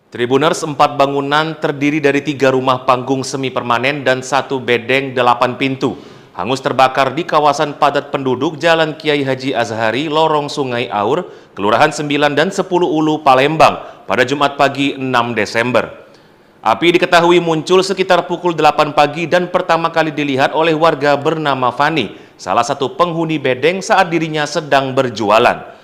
Tribuners 4 bangunan terdiri dari 3 rumah panggung semi permanen dan 1 bedeng 8 pintu hangus terbakar di kawasan padat penduduk Jalan Kiai Haji Azhari, Lorong Sungai Aur, Kelurahan 9 dan 10 Ulu, Palembang pada Jumat pagi 6 Desember. Api diketahui muncul sekitar pukul 8 pagi dan pertama kali dilihat oleh warga bernama Fani, salah satu penghuni bedeng saat dirinya sedang berjualan.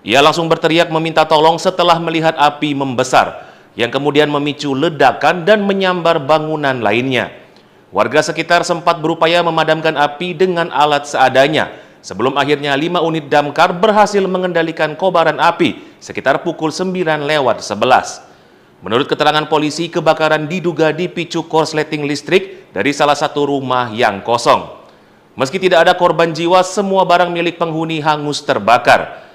Ia langsung berteriak meminta tolong setelah melihat api membesar, yang kemudian memicu ledakan dan menyambar bangunan lainnya. Warga sekitar sempat berupaya memadamkan api dengan alat seadanya, sebelum akhirnya 5 unit damkar berhasil mengendalikan kobaran api sekitar pukul 9:11. Menurut keterangan polisi, kebakaran diduga dipicu korsleting listrik dari salah satu rumah yang kosong. Meski tidak ada korban jiwa, semua barang milik penghuni hangus terbakar.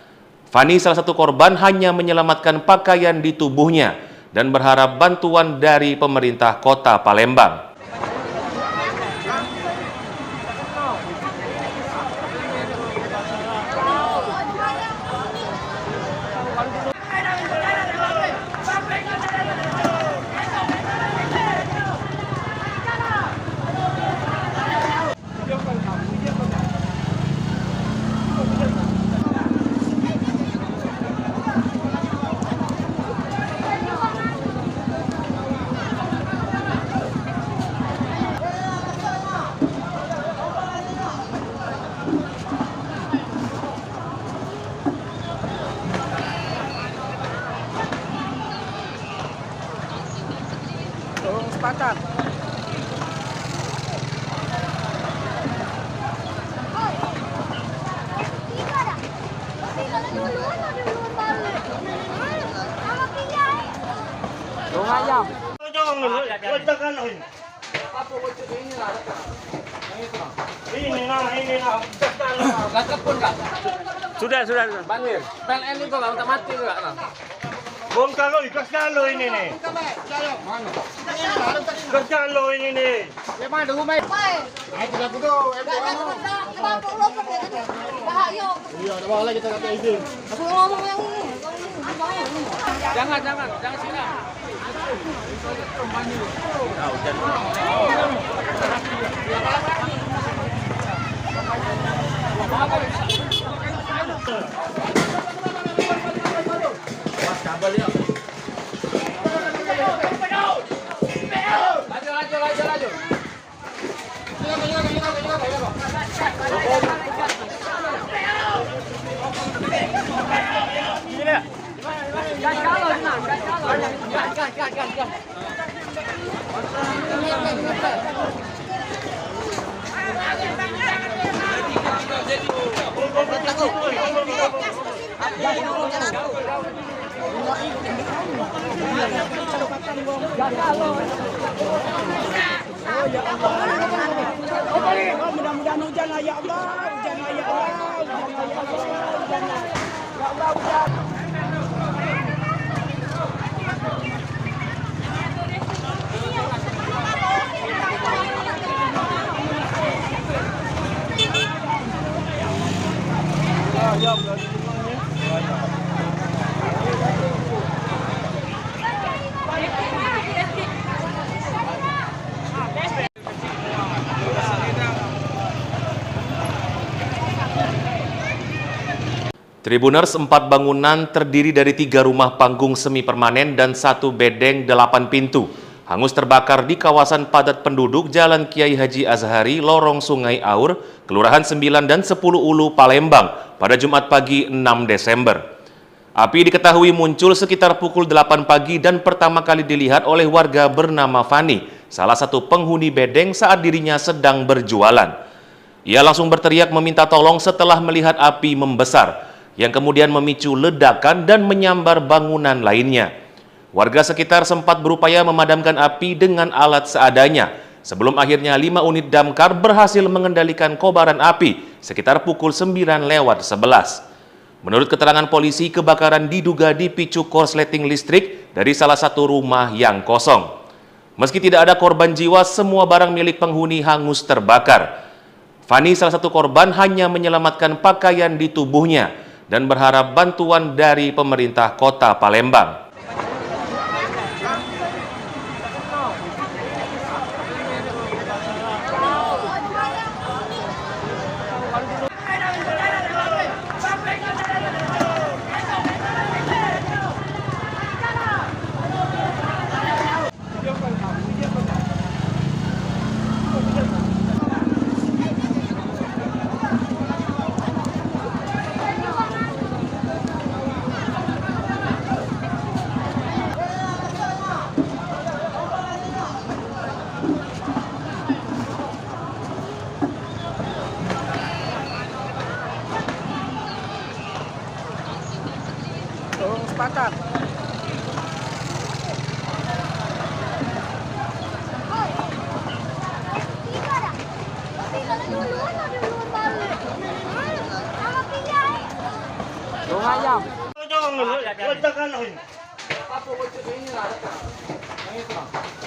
Fani, salah satu korban, hanya menyelamatkan pakaian di tubuhnya dan berharap bantuan dari pemerintah Kota Palembang. Sepakat. Ayam. Sudah. Banjir. PLN itu nggak untuk mati nggak? Bongkar lo, ikhlaskan lo ini nih. Ikhlaskan lo ini nih. Memang ada rumah. Ayo kita duduk. Iya, ada bawa lagi kita kata izin. Aku ngomong yang ini. Jangan sini. Kabel ya. Laju. Mudah-mudahan hujan ya Allah, hujan. Tribuners 4 bangunan terdiri dari 3 rumah panggung semi permanen dan 1 bedeng 8 pintu hangus terbakar di kawasan padat penduduk Jalan Kiai Haji Azhari, Lorong Sungai Aur, Kelurahan 9 dan 10 Ulu, Palembang pada Jumat pagi 6 Desember. Api diketahui muncul sekitar pukul 8 pagi dan pertama kali dilihat oleh warga bernama Fani, salah satu penghuni bedeng saat dirinya sedang berjualan. Ia langsung berteriak meminta tolong setelah melihat api membesar, yang kemudian memicu ledakan dan menyambar bangunan lainnya. Warga sekitar sempat berupaya memadamkan api dengan alat seadanya, sebelum akhirnya 5 unit damkar berhasil mengendalikan kobaran api sekitar pukul 9:11. Menurut keterangan polisi, kebakaran diduga dipicu korsleting listrik dari salah satu rumah yang kosong. Meski tidak ada korban jiwa, semua barang milik penghuni hangus terbakar. Fani, salah satu korban, hanya menyelamatkan pakaian di tubuhnya dan berharap bantuan dari pemerintah Kota Palembang. sepakat. Dong ayam.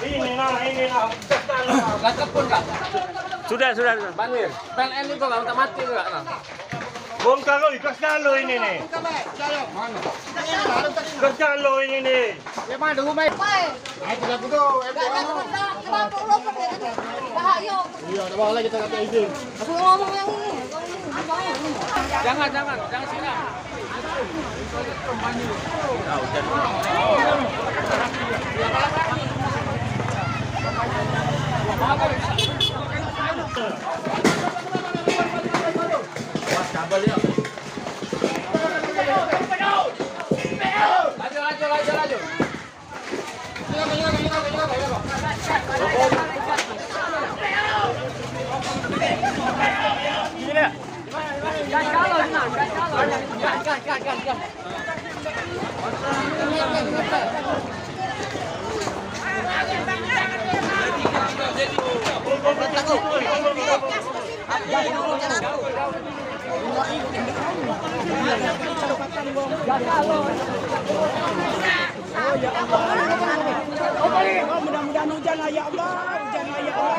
Ini nah. Lengkap pun Kak. Sudah. Banwir. PLN itu nggak minta mati enggak? Bongkar lo, ikas lo ini nih. Mana? Ikas lo ini nih. Ya mana rumah? Ayo tidak butuh. Iya, ada bawah lagi kita kata izin. Aku ngomong yang ini. Jangan siram. Laju. Mudah-mudahan hujan ya Allah, hujan ya Allah.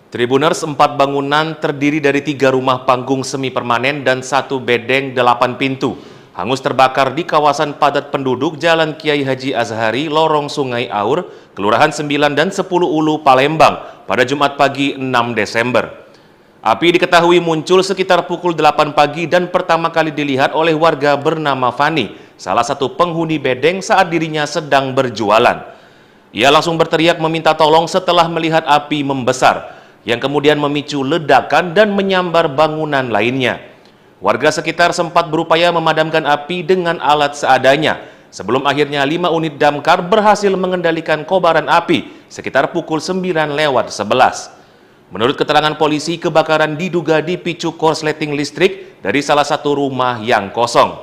Tribuners, 4 bangunan terdiri dari 3 rumah panggung semi permanen dan 1 bedeng 8 pintu hangus terbakar di kawasan padat penduduk Jalan Kiai Haji Azhari, Lorong Sungai Aur, Kelurahan 9 dan 10 Ulu, Palembang pada Jumat pagi 6 Desember. Api diketahui muncul sekitar pukul 8 pagi dan pertama kali dilihat oleh warga bernama Fani, salah satu penghuni bedeng saat dirinya sedang berjualan. Ia langsung berteriak meminta tolong setelah melihat api membesar, yang kemudian memicu ledakan dan menyambar bangunan lainnya. Warga sekitar sempat berupaya memadamkan api dengan alat seadanya, sebelum akhirnya 5 unit damkar berhasil mengendalikan kobaran api sekitar pukul 9:11. Menurut keterangan polisi, kebakaran diduga dipicu korsleting listrik dari salah satu rumah yang kosong.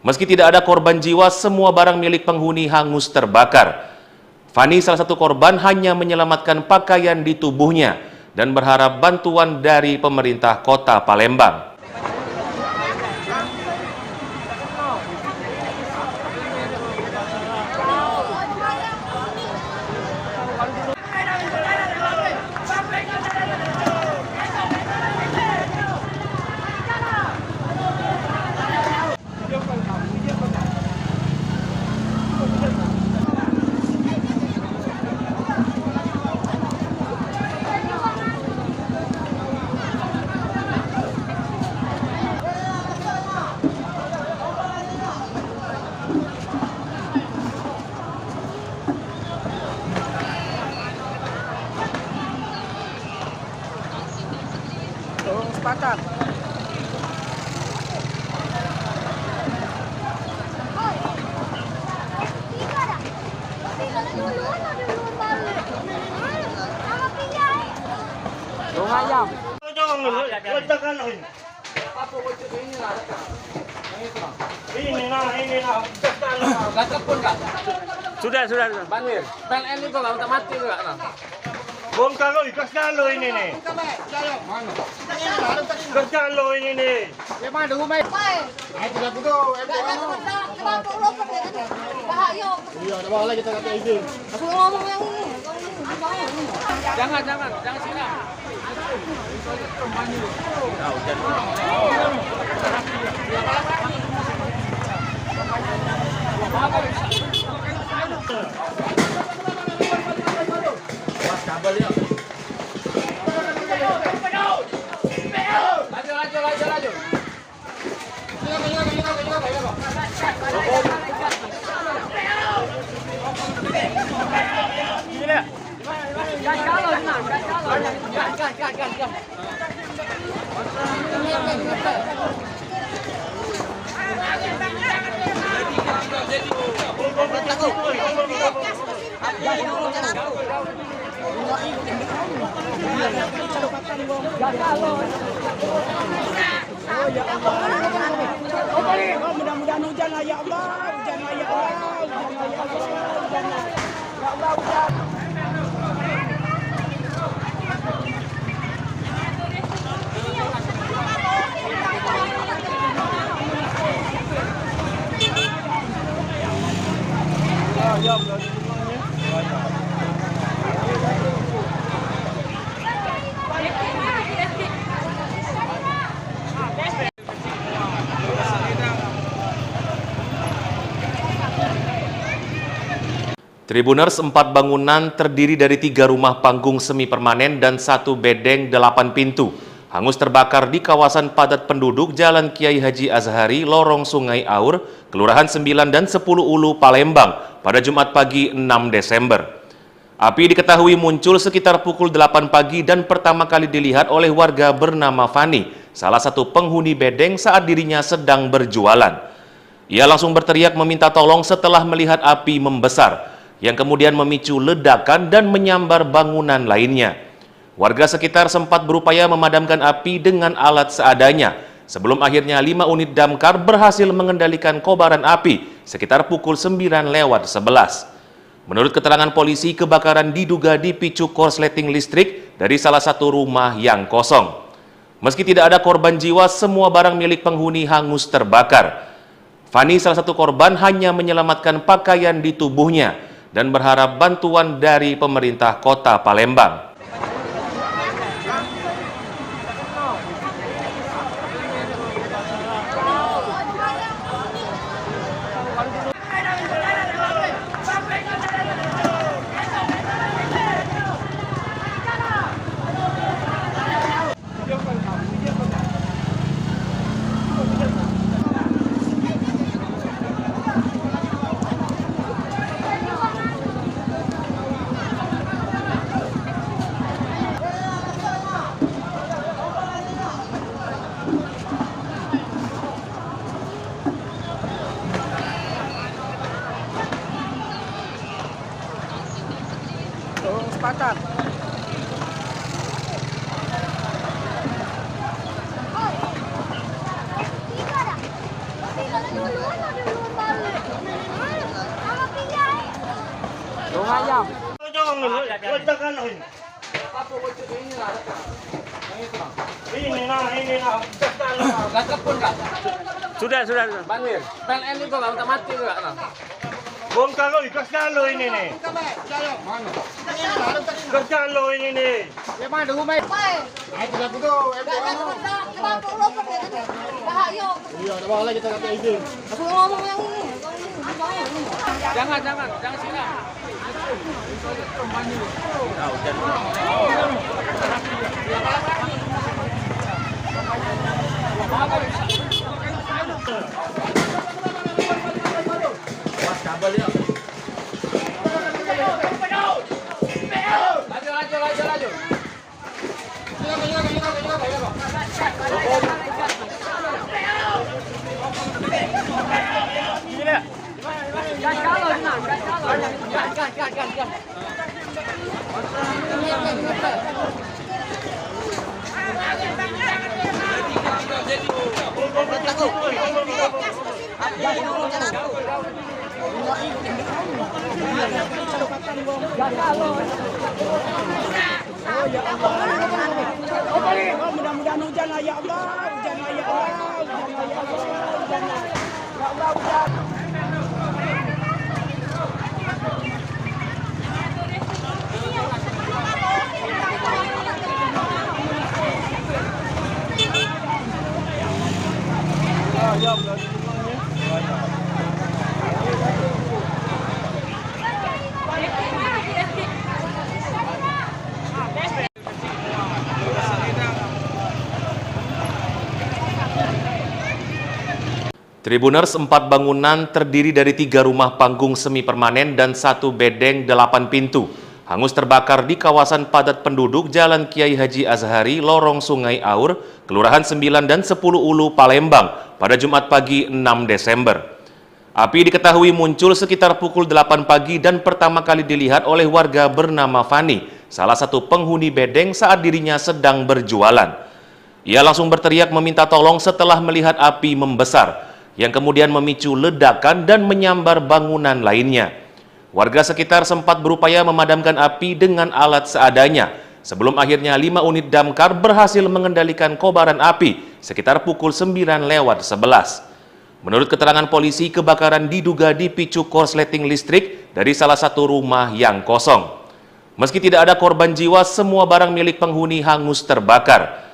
Meski tidak ada korban jiwa, semua barang milik penghuni hangus terbakar. Fani, salah satu korban, hanya menyelamatkan pakaian di tubuhnya dan berharap bantuan dari pemerintah Kota Palembang. Sepakat. Dong ayam. Ini nah. Lengkap pun Kak. Sudah. Banwir. PLN itu nggak minta mati enggak? Bongkar lo, ikas lo ini nih. Mana? Ikas lo ini nih. Ya mana rumah? Ayo tidak butuh. Iya, ada bawah lagi kita kata izin. Aku ngomong yang ini. Jangan siram. Laju. Mudah-mudahan hujan lah ya Allah, hujan lah ya Allah, hujan lah ya Allah, hujan lah. Ya Allah hujan. Tribuners, 4 bangunan terdiri dari 3 rumah panggung semi permanen dan 1 bedeng 8 pintu hangus terbakar di kawasan padat penduduk Jalan Kiai Haji Azhari, Lorong Sungai Aur, Kelurahan 9 dan 10 Ulu, Palembang pada Jumat pagi 6 Desember. Api diketahui muncul sekitar pukul 8 pagi dan pertama kali dilihat oleh warga bernama Fani, salah satu penghuni bedeng saat dirinya sedang berjualan. Ia langsung berteriak meminta tolong setelah melihat api membesar, yang kemudian memicu ledakan dan menyambar bangunan lainnya. Warga sekitar sempat berupaya memadamkan api dengan alat seadanya, sebelum akhirnya 5 unit damkar berhasil mengendalikan kobaran api sekitar pukul 9:11. Menurut keterangan polisi, kebakaran diduga dipicu korsleting listrik dari salah satu rumah yang kosong. Meski tidak ada korban jiwa, semua barang milik penghuni hangus terbakar. Fani, salah satu korban, hanya menyelamatkan pakaian di tubuhnya dan berharap bantuan dari pemerintah Kota Palembang. Sepakat. Ayam. Ledakan ini nah. Langkap pun kak. Sudah. Banjir. PLN itu nggak usah mati juga nah. Bongkar lo, ikhlaskan lo ini nih. Ikhlaskan lo ini nih. Ya mana rumah? Ayo tidak begitu. Iya, ada lagi kita kata izin. Aku ngomong yang ini. Jangan silang. Laju. Mudah-mudahan hujan lah ya Allah, hujan lah ya Allah, hujan lah ya Allah, hujan lah. Ya Allah hujan. Tribuners, 4 bangunan terdiri dari 3 rumah panggung semi permanen dan 1 bedeng 8 pintu hangus terbakar di kawasan padat penduduk Jalan Kiai Haji Azhari, Lorong Sungai Aur, Kelurahan 9 dan 10 Ulu, Palembang pada Jumat pagi 6 Desember. Api diketahui muncul sekitar pukul 8 pagi dan pertama kali dilihat oleh warga bernama Fani, salah satu penghuni bedeng saat dirinya sedang berjualan. Ia langsung berteriak meminta tolong setelah melihat api membesar, yang kemudian memicu ledakan dan menyambar bangunan lainnya. Warga sekitar sempat berupaya memadamkan api dengan alat seadanya, sebelum akhirnya 5 unit damkar berhasil mengendalikan kobaran api sekitar pukul 9:11. Menurut keterangan polisi, kebakaran diduga dipicu korsleting listrik dari salah satu rumah yang kosong. Meski tidak ada korban jiwa, semua barang milik penghuni hangus terbakar.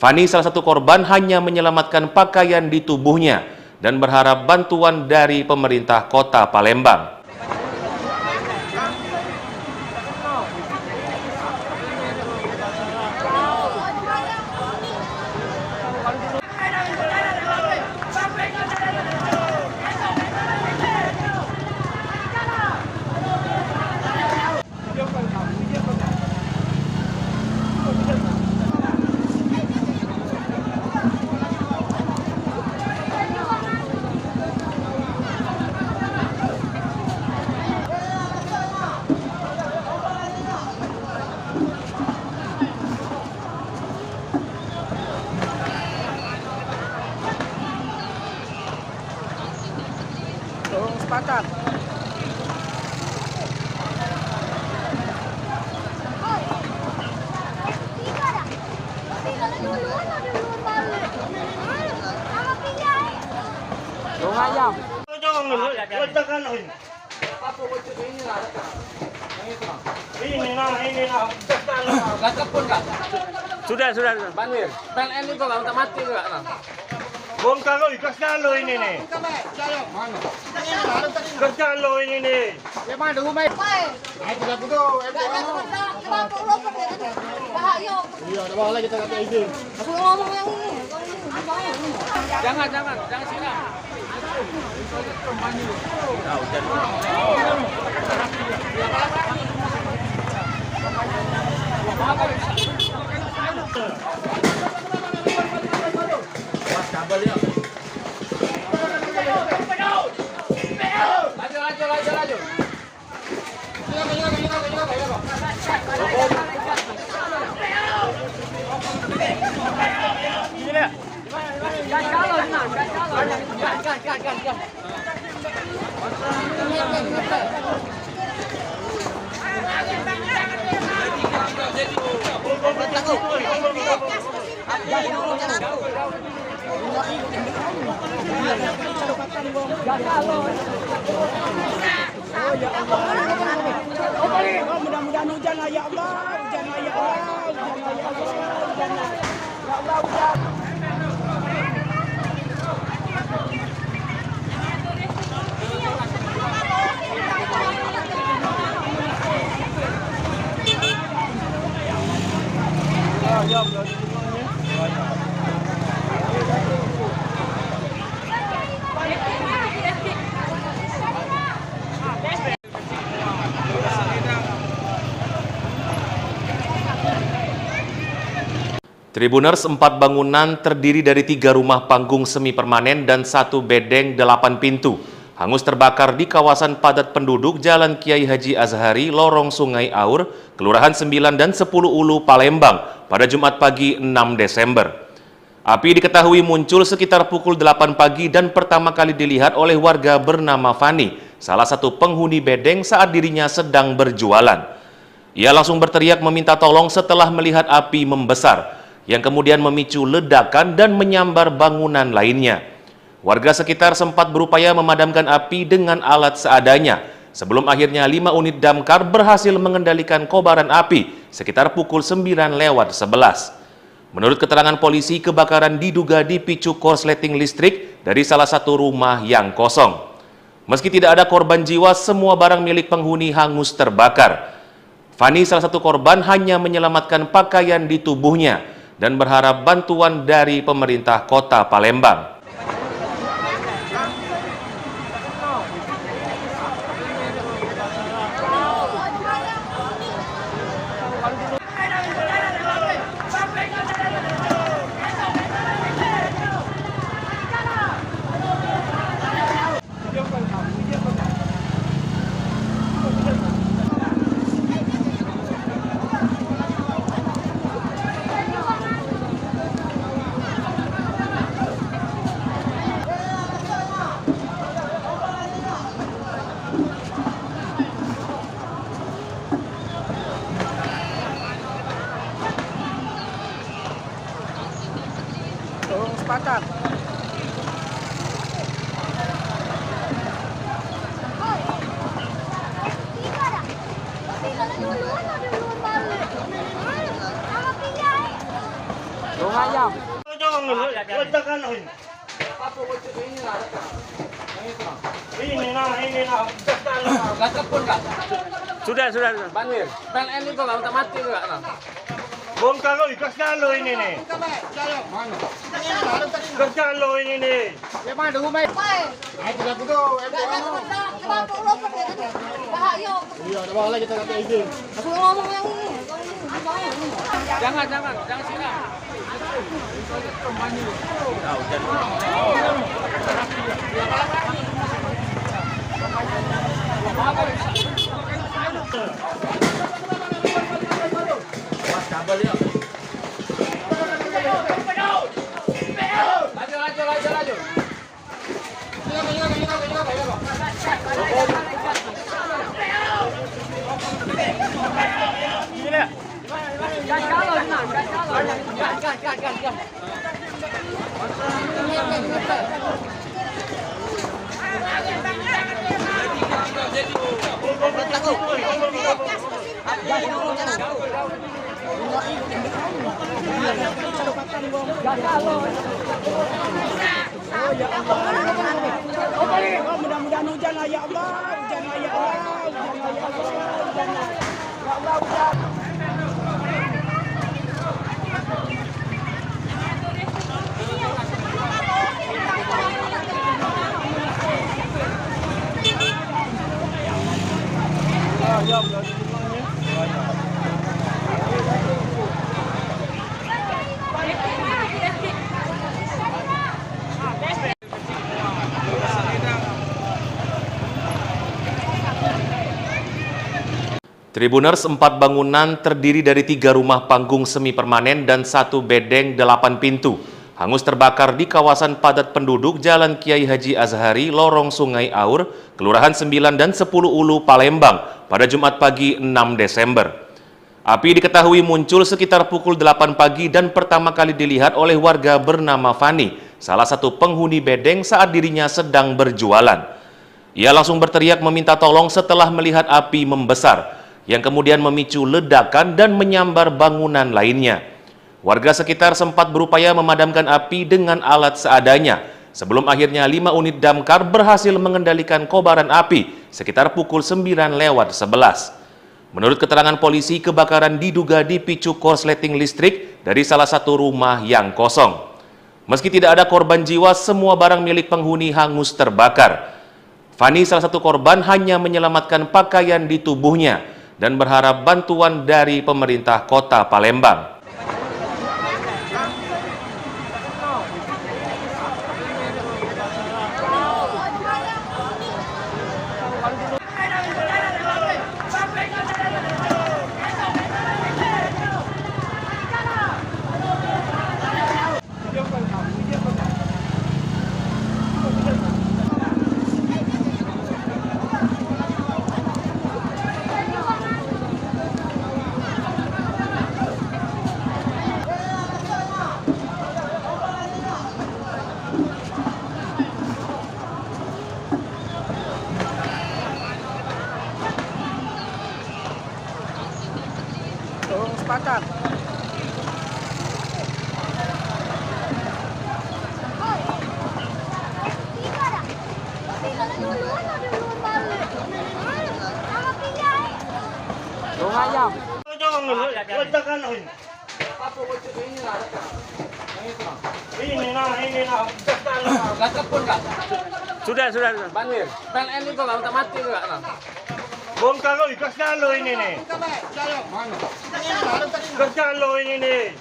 Fani, salah satu korban, hanya menyelamatkan pakaian di tubuhnya dan berharap bantuan dari pemerintah Kota Palembang. Tolong sepakat. Dong ayam. Ledakan ini. Ini nah. Gagap pun kak. Sudah. Bandir. PLN itu nggak minta mati nggak? Bongkar lo, ikhlaskan lo ini nih. Ikhlaskan lo ini nih. Ya mana rumah? Iya, ada bawa lagi kita kata izin. Aku ngomong yang ini. Jangan siram. Laju. Oh, mudah-mudahan hujan lah ya Allah, hujan lah ya Allah, hujan lah ya Allah, hujan lah. Ya Allah, hujan. Tribuners, 4 bangunan terdiri dari 3 rumah panggung semi permanen dan 1 bedeng 8 pintu hangus terbakar di kawasan padat penduduk Jalan Kiai Haji Azhari, Lorong Sungai Aur, Kelurahan 9 dan 10 Ulu, Palembang pada Jumat pagi 6 Desember. Api diketahui muncul sekitar pukul 8 pagi dan pertama kali dilihat oleh warga bernama Fani, salah satu penghuni bedeng saat dirinya sedang berjualan. Ia langsung berteriak meminta tolong setelah melihat api membesar, yang kemudian memicu ledakan dan menyambar bangunan lainnya. Warga sekitar sempat berupaya memadamkan api dengan alat seadanya, sebelum akhirnya 5 unit damkar berhasil mengendalikan kobaran api sekitar pukul 9:11. Menurut keterangan polisi, kebakaran diduga dipicu korsleting listrik dari salah satu rumah yang kosong. Meski tidak ada korban jiwa, semua barang milik penghuni hangus terbakar. Fani, salah satu korban, hanya menyelamatkan pakaian di tubuhnya dan berharap bantuan dari pemerintah Kota Palembang. sepakat. Ayam. Letakkan ini nah. Sudah. Banjir. PLN itu nggak usah mati nggak? Bongkar ikaskan lo ini nih. Ikaskan lo ini nih. Iya, ada malah kita kata izin. Aku ngomong yang ini. Jangan siram. Laju. Mudah-mudahan hujan lah ya Allah, hujan lah ya Allah, hujan lah. Ya Allah hujan. Tribuners, 4 bangunan terdiri dari 3 rumah panggung semi permanen dan 1 bedeng 8 pintu hangus terbakar di kawasan padat penduduk Jalan Kiai Haji Azhari, Lorong Sungai Aur, Kelurahan 9 dan 10 Ulu, Palembang pada Jumat pagi 6 Desember. Api diketahui muncul sekitar pukul 8 pagi dan pertama kali dilihat oleh warga bernama Fani, salah satu penghuni bedeng saat dirinya sedang berjualan. Ia langsung berteriak meminta tolong setelah melihat api membesar, yang kemudian memicu ledakan dan menyambar bangunan lainnya. Warga sekitar sempat berupaya memadamkan api dengan alat seadanya, sebelum akhirnya 5 unit damkar berhasil mengendalikan kobaran api sekitar pukul 9:11. Menurut keterangan polisi, kebakaran diduga dipicu korsleting listrik dari salah satu rumah yang kosong. Meski tidak ada korban jiwa, semua barang milik penghuni hangus terbakar. Fani, salah satu korban, hanya menyelamatkan pakaian di tubuhnya dan berharap bantuan dari pemerintah Kota Palembang. Sepakat. Ayam. Letakkan ini nah. Sudah. Banjir. PLN itu nggak usah mati nggak? Bongkar ikaskan lo ini nih. Ikaskan lo ini nih.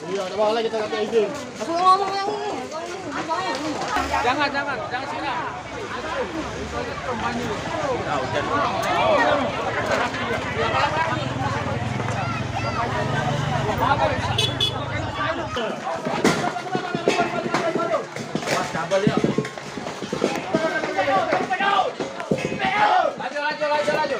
Iya, ada malah kita kata izin. Aku ngomong yang ini. Jangan siram. Laju.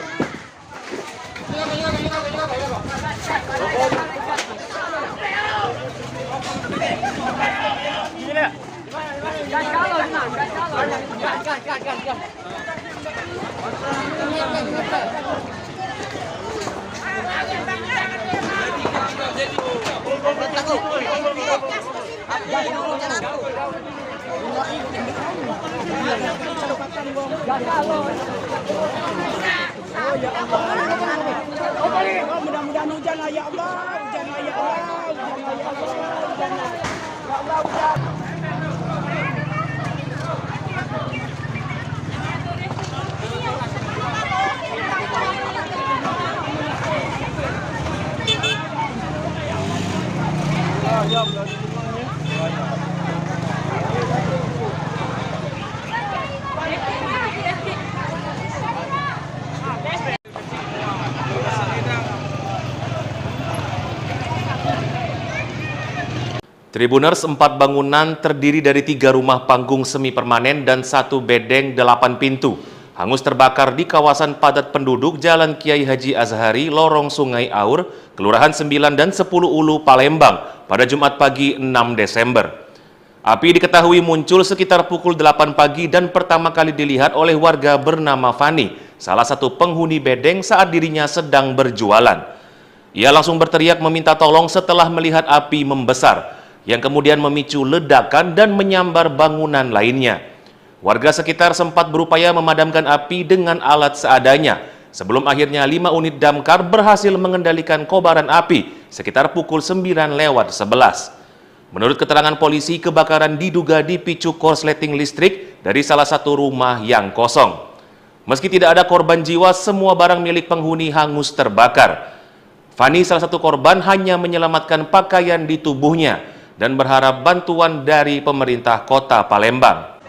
Oh, mudah-mudahan hujan lah ya Allah, hujan lah ya Allah, hujan lah ya Allah, hujan lah. Ya Allah, hujan. Tribuners, 4 bangunan terdiri dari 3 rumah panggung semi permanen dan 1 bedeng 8 pintu hangus terbakar di kawasan padat penduduk Jalan Kiai Haji Azhari, Lorong Sungai Aur, Kelurahan 9 dan 10 Ulu, Palembang pada Jumat pagi 6 Desember. Api diketahui muncul sekitar pukul 8 pagi dan pertama kali dilihat oleh warga bernama Fani, salah satu penghuni bedeng saat dirinya sedang berjualan. Ia langsung berteriak meminta tolong setelah melihat api membesar, yang kemudian memicu ledakan dan menyambar bangunan lainnya. Warga sekitar sempat berupaya memadamkan api dengan alat seadanya, sebelum akhirnya 5 unit damkar berhasil mengendalikan kobaran api sekitar pukul 9:11. Menurut keterangan polisi, kebakaran diduga dipicu korsleting listrik dari salah satu rumah yang kosong. Meski tidak ada korban jiwa, semua barang milik penghuni hangus terbakar. Fani, salah satu korban, hanya menyelamatkan pakaian di tubuhnya dan berharap bantuan dari pemerintah Kota Palembang.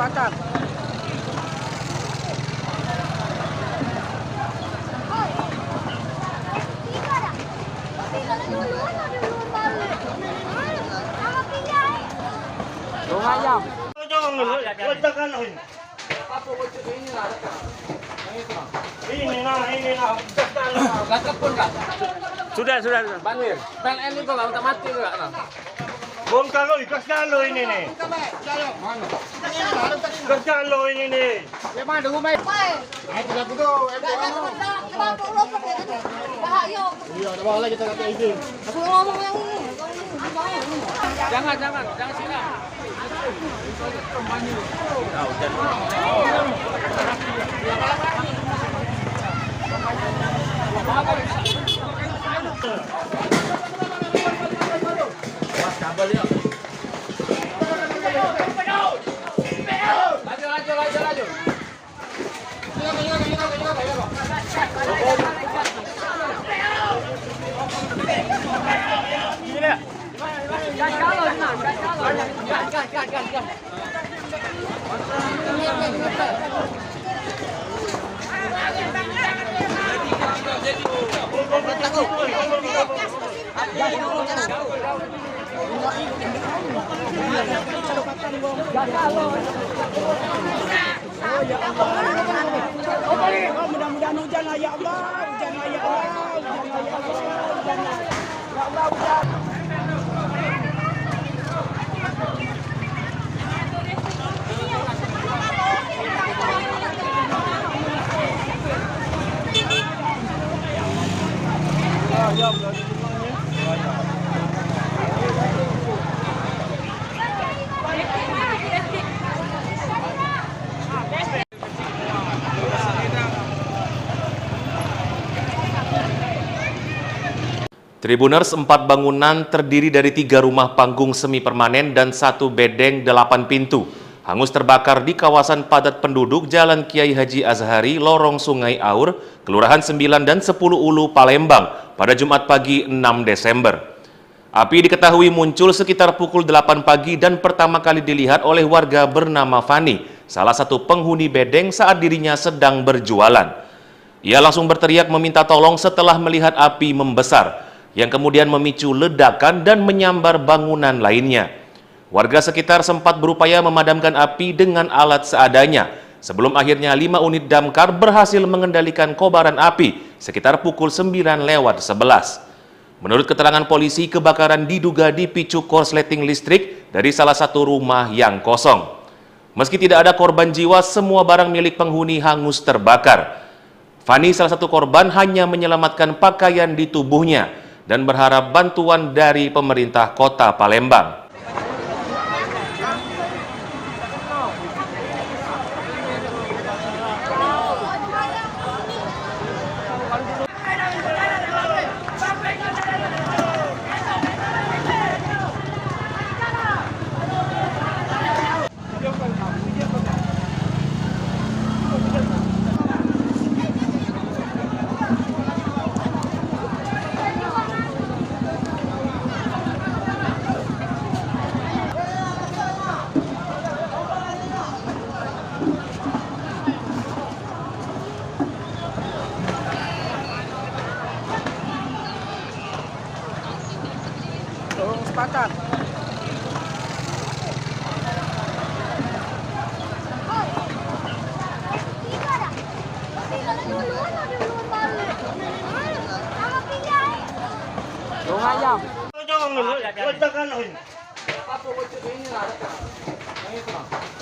Sepakat. Ayam. Sudah. Banjir. PLN itu nggak untuk mati nggak? Bongkar lo, ikhlaskan lo ini nih. Ikhlaskan lo ini nih. Memang ada rumah. Iya, ada lagi kita kata izin. Aku ngomong yang ini. Jangan silang. Laju. Oh, mudah-mudahan hujan lah ya Allah, hujan lah ya Allah, hujan lah ya Allah, hujan lah. Ya Allah, hujan. Tribuners, 4 bangunan terdiri dari 3 rumah panggung semi permanen dan 1 bedeng 8 pintu hangus terbakar di kawasan padat penduduk Jalan Kiai Haji Azhari, Lorong Sungai Aur, Kelurahan 9 dan 10 Ulu, Palembang pada Jumat pagi 6 Desember. Api diketahui muncul sekitar pukul 8 pagi dan pertama kali dilihat oleh warga bernama Fani, salah satu penghuni bedeng saat dirinya sedang berjualan. Ia langsung berteriak meminta tolong setelah melihat api membesar, yang kemudian memicu ledakan dan menyambar bangunan lainnya. Warga sekitar sempat berupaya memadamkan api dengan alat seadanya, sebelum akhirnya 5 unit damkar berhasil mengendalikan kobaran api sekitar pukul 9:11. Menurut keterangan polisi, kebakaran diduga dipicu korsleting listrik dari salah satu rumah yang kosong. Meski tidak ada korban jiwa, semua barang milik penghuni hangus terbakar. Fani, salah satu korban, hanya menyelamatkan pakaian di tubuhnya dan berharap bantuan dari pemerintah Kota Palembang. Tolong sepakat. Tolong ayam. Jangan ledakan ini.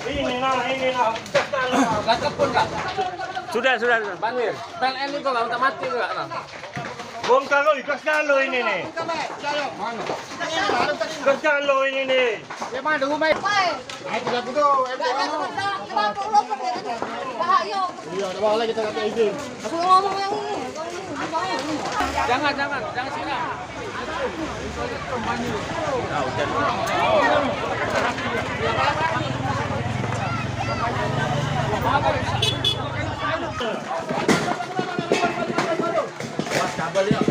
Ini nah. Langkap pun enggak? Sudah. Banwir. PLN itu enggak untuk mati enggak? Bongkar kasih lo ini nih. Kasih lo ini nih. Ya mana rumah? Iya, ada bawah lagi kita kata izin. Aku ngomong yang ini. Jangan sini. Laju.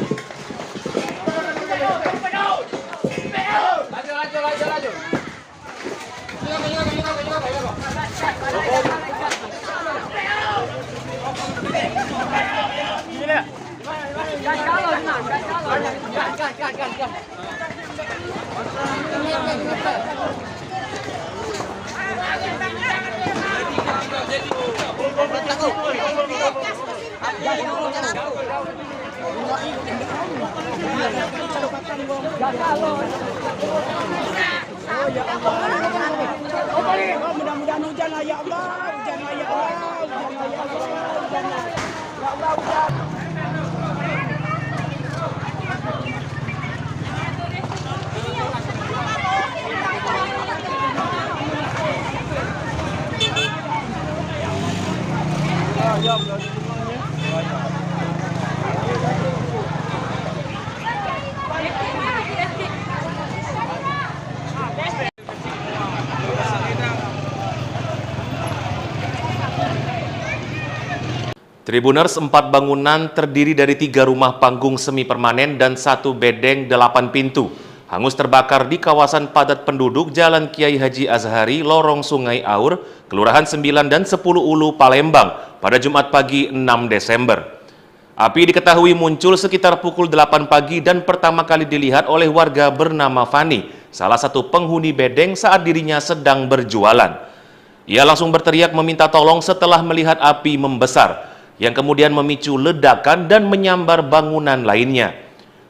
Mudah-mudahan hujan lah ya Allah, hujan lah ya Allah, hujan lah ya Allah, hujan lah. Ya Allah, hujan. Tribuners, 4 bangunan terdiri dari 3 rumah panggung semi permanen dan 1 bedeng 8 pintu hangus terbakar di kawasan padat penduduk Jalan Kiai Haji Azhari, Lorong Sungai Aur, Kelurahan 9 dan 10 Ulu, Palembang pada Jumat pagi 6 Desember. Api diketahui muncul sekitar pukul 8 pagi dan pertama kali dilihat oleh warga bernama Fani, salah satu penghuni bedeng saat dirinya sedang berjualan. Ia langsung berteriak meminta tolong setelah melihat api membesar, yang kemudian memicu ledakan dan menyambar bangunan lainnya.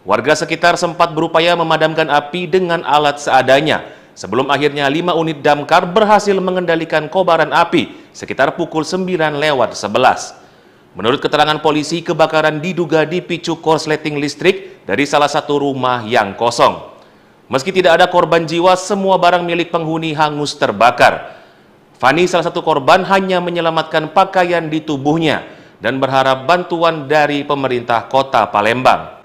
Warga sekitar sempat berupaya memadamkan api dengan alat seadanya, sebelum akhirnya 5 unit damkar berhasil mengendalikan kobaran api sekitar pukul 9:11. Menurut keterangan polisi, kebakaran diduga dipicu korsleting listrik dari salah satu rumah yang kosong. Meski tidak ada korban jiwa, semua barang milik penghuni hangus terbakar. Fani, salah satu korban, hanya menyelamatkan pakaian di tubuhnya dan berharap bantuan dari pemerintah Kota Palembang.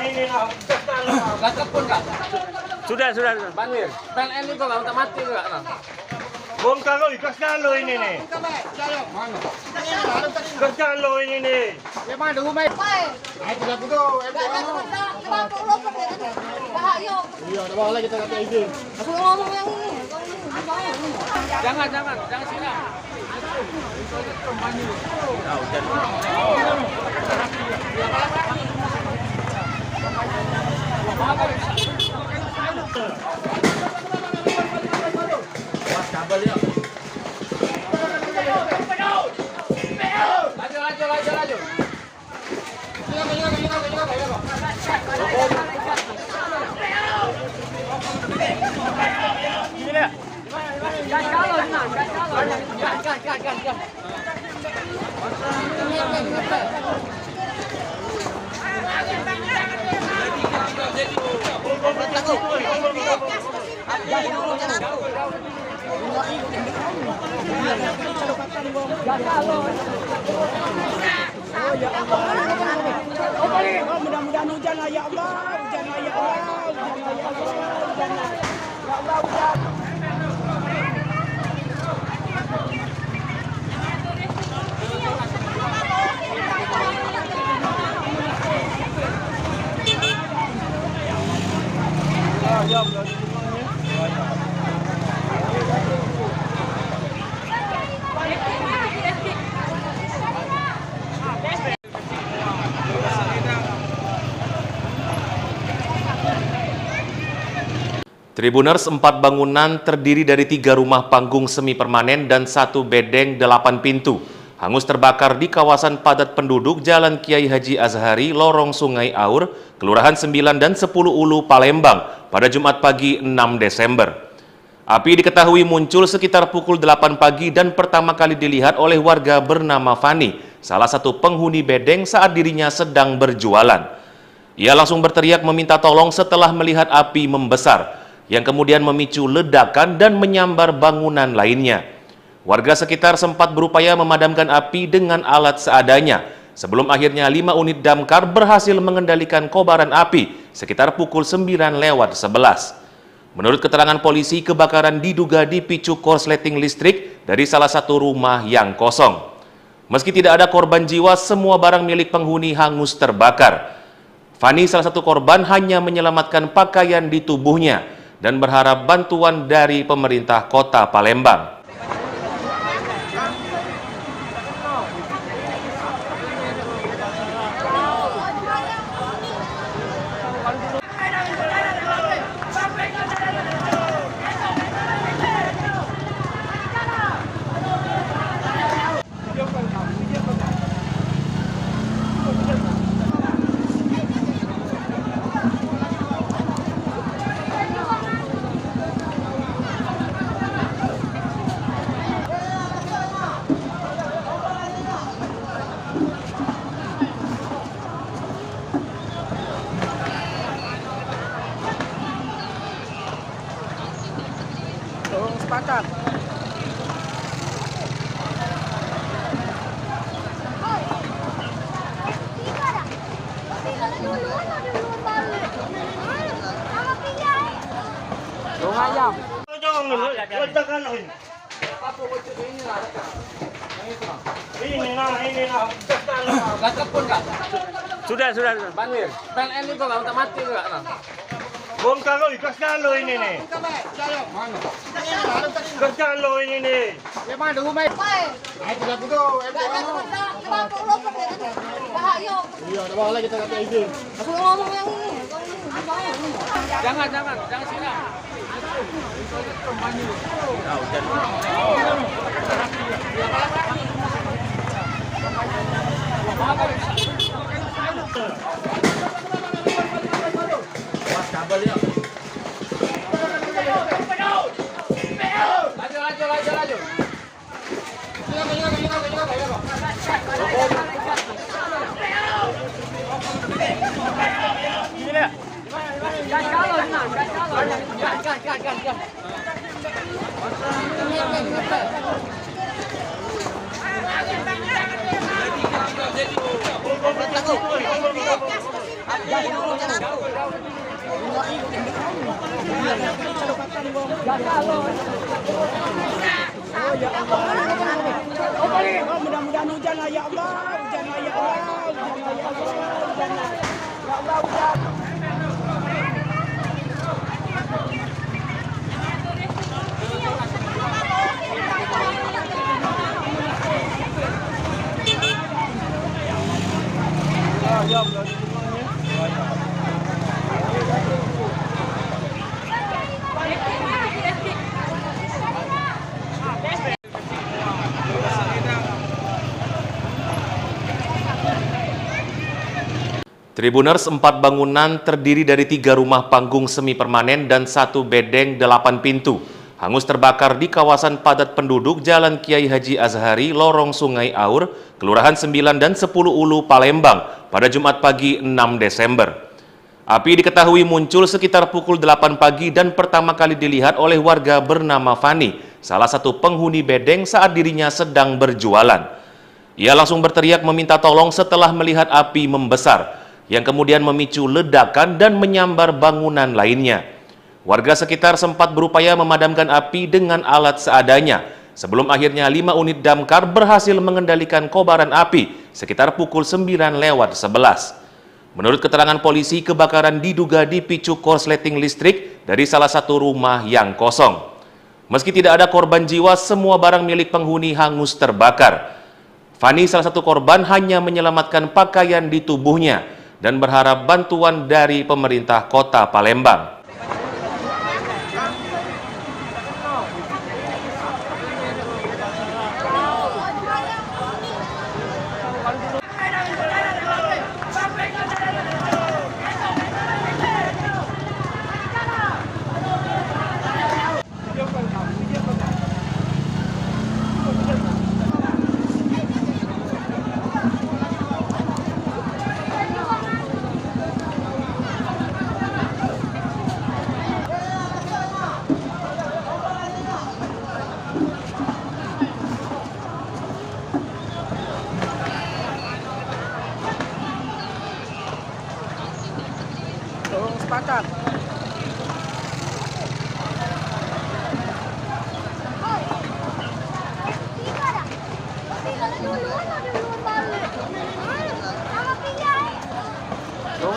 ini nah. Gas kalau. Langkap pun enggak? Sudah. Banjir. PLN itu enggak minta mati enggak? Bongkar kau gas kalau ini nih. Gas kalau ini nih. Iya, ada bawah lagi kita kata izin. Aku ngomong yang ini. Jangan sini. Laju. Oh, mudah-mudahan hujan lah ya Allah, hujan lah ya Allah, hujan lah. Ya Allah, hujan. Tribuners, 4 bangunan terdiri dari 3 rumah panggung semi permanen dan 1 bedeng 8 pintu hangus terbakar di kawasan padat penduduk Jalan Kiai Haji Azhari, Lorong Sungai Aur, Kelurahan 9 dan 10 Ulu, Palembang pada Jumat pagi 6 Desember. Api diketahui muncul sekitar pukul 8 pagi dan pertama kali dilihat oleh warga bernama Fani, salah satu penghuni bedeng saat dirinya sedang berjualan. Ia langsung berteriak meminta tolong setelah melihat api membesar, yang kemudian memicu ledakan dan menyambar bangunan lainnya. Warga sekitar sempat berupaya memadamkan api dengan alat seadanya, sebelum akhirnya 5 unit damkar berhasil mengendalikan kobaran api sekitar pukul 9:11. Menurut keterangan polisi, kebakaran diduga dipicu korsleting listrik dari salah satu rumah yang kosong. Meski tidak ada korban jiwa, semua barang milik penghuni hangus terbakar. Fani, salah satu korban, hanya menyelamatkan pakaian di tubuhnya dan berharap bantuan dari pemerintah Kota Palembang. Sepakat. Ayam. Ledakan ini. Ini nah. Gas kalau. Langkap pun enggak? Sudah. Banjir. PLN itu enggak minta mati enggak? Bongkar kau gas kalau ini nih. Gas kalau ini nih. Iya, ada bawah lagi kita kata izin. Aku ngomong yang ini. Jangan sini. Laju. Gas. Mudah-mudahan hujan lah ya Allah, hujan lah ya Allah, hujan lah ya Allah, hujan lah. Ya Allah hujan. Tribuners, 4 bangunan terdiri dari 3 rumah panggung semi permanen dan 1 bedeng 8 pintu hangus terbakar di kawasan padat penduduk Jalan Kiai Haji Azhari, Lorong Sungai Aur, Kelurahan 9 dan 10 Ulu, Palembang pada Jumat pagi 6 Desember. Api diketahui muncul sekitar pukul 8 pagi dan pertama kali dilihat oleh warga bernama Fani, salah satu penghuni bedeng saat dirinya sedang berjualan. Ia langsung berteriak meminta tolong setelah melihat api membesar, yang kemudian memicu ledakan dan menyambar bangunan lainnya. Warga sekitar sempat berupaya memadamkan api dengan alat seadanya, sebelum akhirnya 5 unit damkar berhasil mengendalikan kobaran api sekitar pukul 9:11. Menurut keterangan polisi, kebakaran diduga dipicu korsleting listrik dari salah satu rumah yang kosong. Meski tidak ada korban jiwa, semua barang milik penghuni hangus terbakar. Fani, salah satu korban, hanya menyelamatkan pakaian di tubuhnya dan berharap bantuan dari pemerintah Kota Palembang. Sepakat.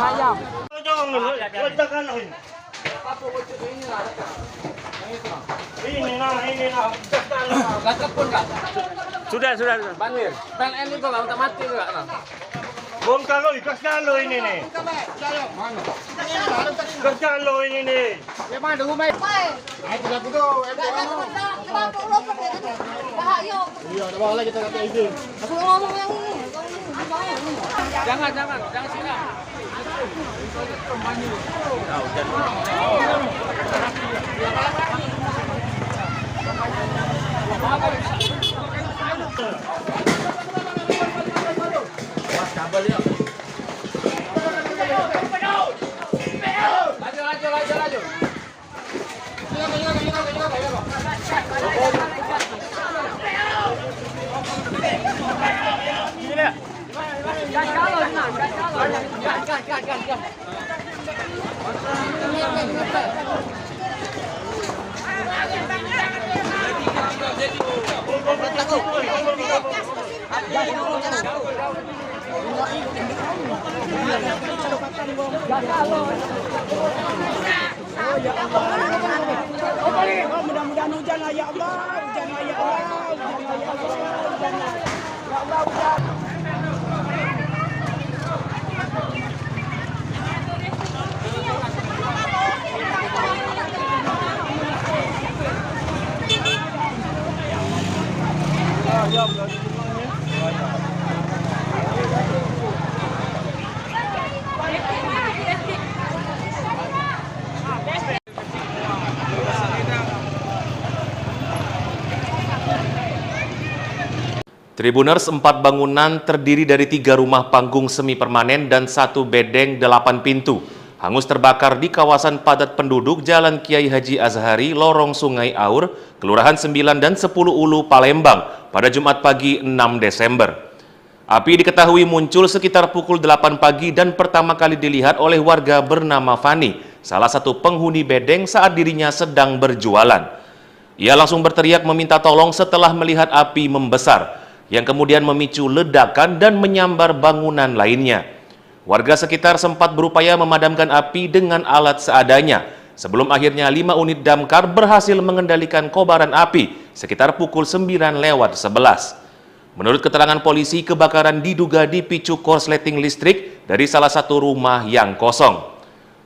Ayam. Ledakan ini. Ini nah. Gagap pun nggak? Sudah. Banjir. PLN itu nggak usah mati nggak? Bongkar lo, ikhlaskan lo ini nih. Ikhlaskan lo ini nih. Iya, udah boleh kita kata izin. Aku ngomong yang ini. Jangan sini. Kabel ya. Laju. Mudah-mudahan hujan lah ya Allah, hujan lah ya Allah, hujan lah ya Allah, hujan lah. Ya Allah hujan. Tribuners, 4 bangunan terdiri dari 3 rumah panggung semi permanen dan 1 bedeng 8 pintu hangus terbakar di kawasan padat penduduk Jalan Kiai Haji Azhari, Lorong Sungai Aur, Kelurahan 9 dan 10 Ulu, Palembang pada Jumat pagi 6 Desember. Api diketahui muncul sekitar pukul 8 pagi dan pertama kali dilihat oleh warga bernama Fani, salah satu penghuni bedeng saat dirinya sedang berjualan. Ia langsung berteriak meminta tolong setelah melihat api membesar, yang kemudian memicu ledakan dan menyambar bangunan lainnya. Warga sekitar sempat berupaya memadamkan api dengan alat seadanya, sebelum akhirnya 5 unit damkar berhasil mengendalikan kobaran api sekitar pukul 9:11. Menurut keterangan polisi, kebakaran diduga dipicu korsleting listrik dari salah satu rumah yang kosong.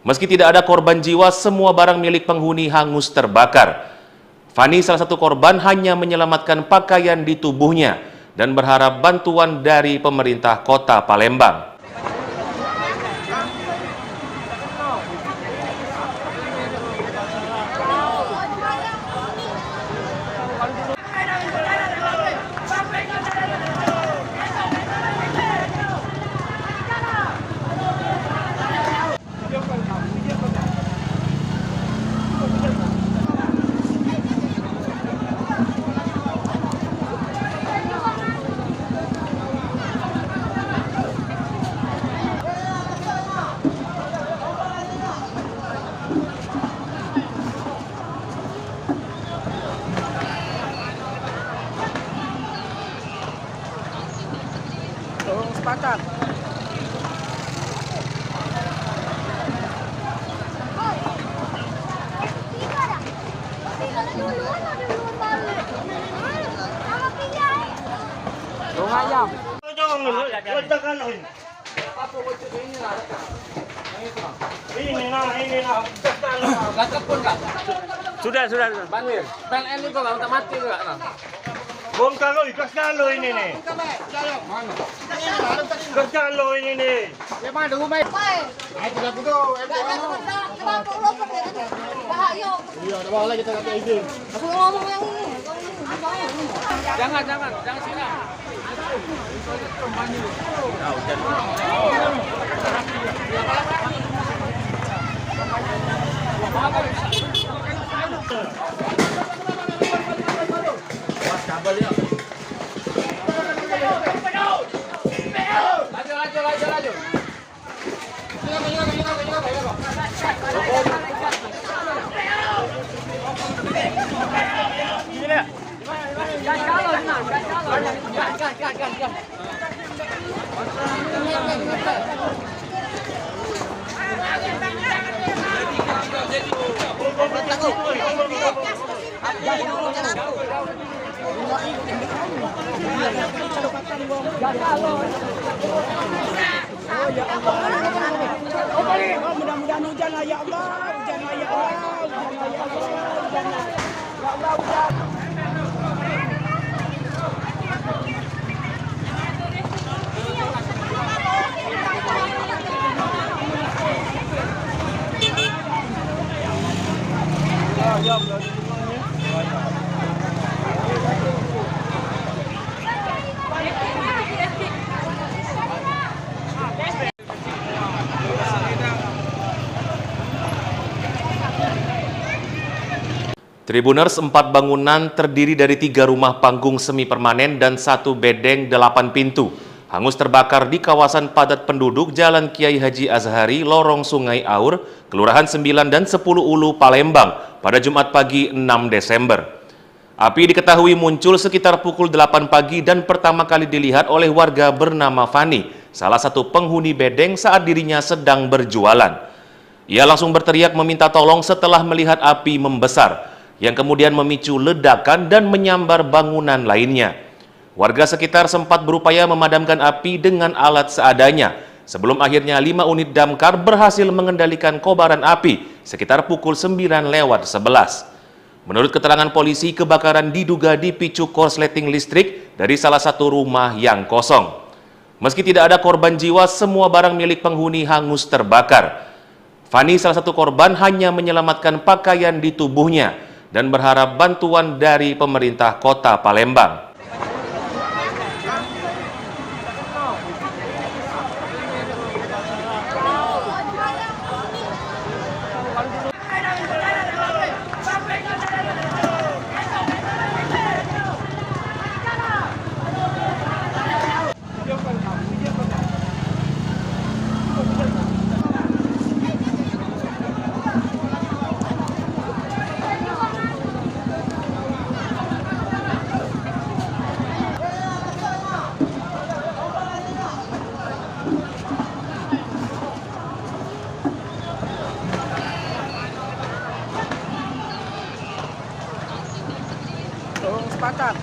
Meski tidak ada korban jiwa, semua barang milik penghuni hangus terbakar. Fani, salah satu korban, hanya menyelamatkan pakaian di tubuhnya dan berharap bantuan dari pemerintah Kota Palembang. Sepakat. Ayam. Ini nah. Sudah. Banjir. PLN itu nggak untuk mati nggak? Bongkar lo, ikhlaskan lo ini nih. Ikhlaskan lo ini nih. Ya mana rumah? Iya, ada balik kita kata izin. Aku ngomong yang ini. Jangan sini. Laju. Mudah-mudahan hujan ya Allah, hujan ya Allah. Tribuners, 4 bangunan terdiri dari 3 rumah panggung semi permanen dan 1 bedeng 8 pintu hangus terbakar di kawasan padat penduduk Jalan Kiai Haji Azhari, Lorong Sungai Aur, Kelurahan 9 dan 10 Ulu, Palembang pada Jumat pagi 6 Desember. Api diketahui muncul sekitar pukul 8 pagi dan pertama kali dilihat oleh warga bernama Fani, salah satu penghuni bedeng saat dirinya sedang berjualan. Ia langsung berteriak meminta tolong setelah melihat api membesar, yang kemudian memicu ledakan dan menyambar bangunan lainnya. Warga sekitar sempat berupaya memadamkan api dengan alat seadanya, sebelum akhirnya 5 unit damkar berhasil mengendalikan kobaran api sekitar pukul 9:11. Menurut keterangan polisi, kebakaran diduga dipicu korsleting listrik dari salah satu rumah yang kosong. Meski tidak ada korban jiwa, semua barang milik penghuni hangus terbakar. Fani, salah satu korban, hanya menyelamatkan pakaian di tubuhnya dan berharap bantuan dari pemerintah Kota Palembang. Tolong sepakat.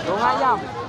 Dong ayam.